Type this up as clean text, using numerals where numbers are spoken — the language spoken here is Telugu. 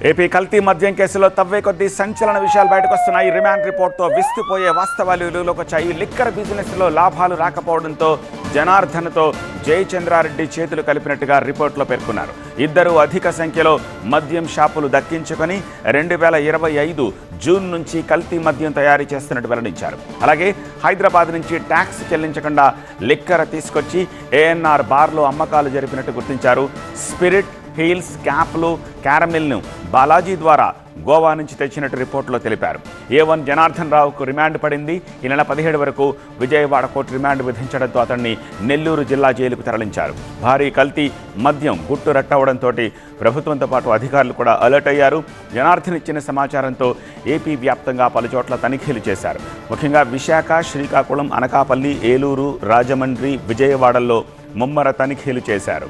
ఏపీ కల్తీ మద్యం కేసులో తవ్వే కొద్దీ సంచలన విషయాలు బయటకు వస్తున్నాయి. రిమాండ్ రిపోర్ట్తో విస్తుపోయే వాస్తవాలు వెలుగులోకి వచ్చాయి. లిక్కర్ బిజినెస్లో లాభాలు రాకపోవడంతో జనార్దన్తో జయచంద్రారెడ్డి చేతులు కలిపినట్టుగా రిపోర్ట్లో పేర్కొన్నారు. ఇద్దరు అధిక సంఖ్యలో మద్యం షాపులు దక్కించుకొని 2025 జూన్ నుంచి కల్తీ మద్యం తయారీ చేస్తున్నట్టు వెల్లడించారు. అలాగే హైదరాబాద్ నుంచి ట్యాక్స్ చెల్లించకుండా లిక్కర్ తీసుకొచ్చి ఏఎన్ఆర్ బార్లో అమ్మకాలు జరిపినట్టు గుర్తించారు. స్పిరిట్, హీల్స్, క్యాప్లు, క్యారమిల్ను బాలాజీ ద్వారా గోవా నుంచి తెచ్చినట్టు రిపోర్టులో తెలిపారు. A1 జనార్దన్ రావుకు రిమాండ్ పడింది. ఈ నెల 17 వరకు విజయవాడ కోర్టు రిమాండ్ విధించడంతో అతన్ని నెల్లూరు జిల్లా జైలుకు తరలించారు. భారీ కల్తీ మద్యం గుట్టు రట్టవడంతో ప్రభుత్వంతో పాటు అధికారులు కూడా అలర్ట్ అయ్యారు. జనార్దన్ ఇచ్చిన సమాచారంతో ఏపీ వ్యాప్తంగా పలుచోట్ల తనిఖీలు చేశారు. ముఖ్యంగా విశాఖ, శ్రీకాకుళం, అనకాపల్లి, ఏలూరు, రాజమండ్రి, విజయవాడల్లో ముమ్మర తనిఖీలు చేశారు.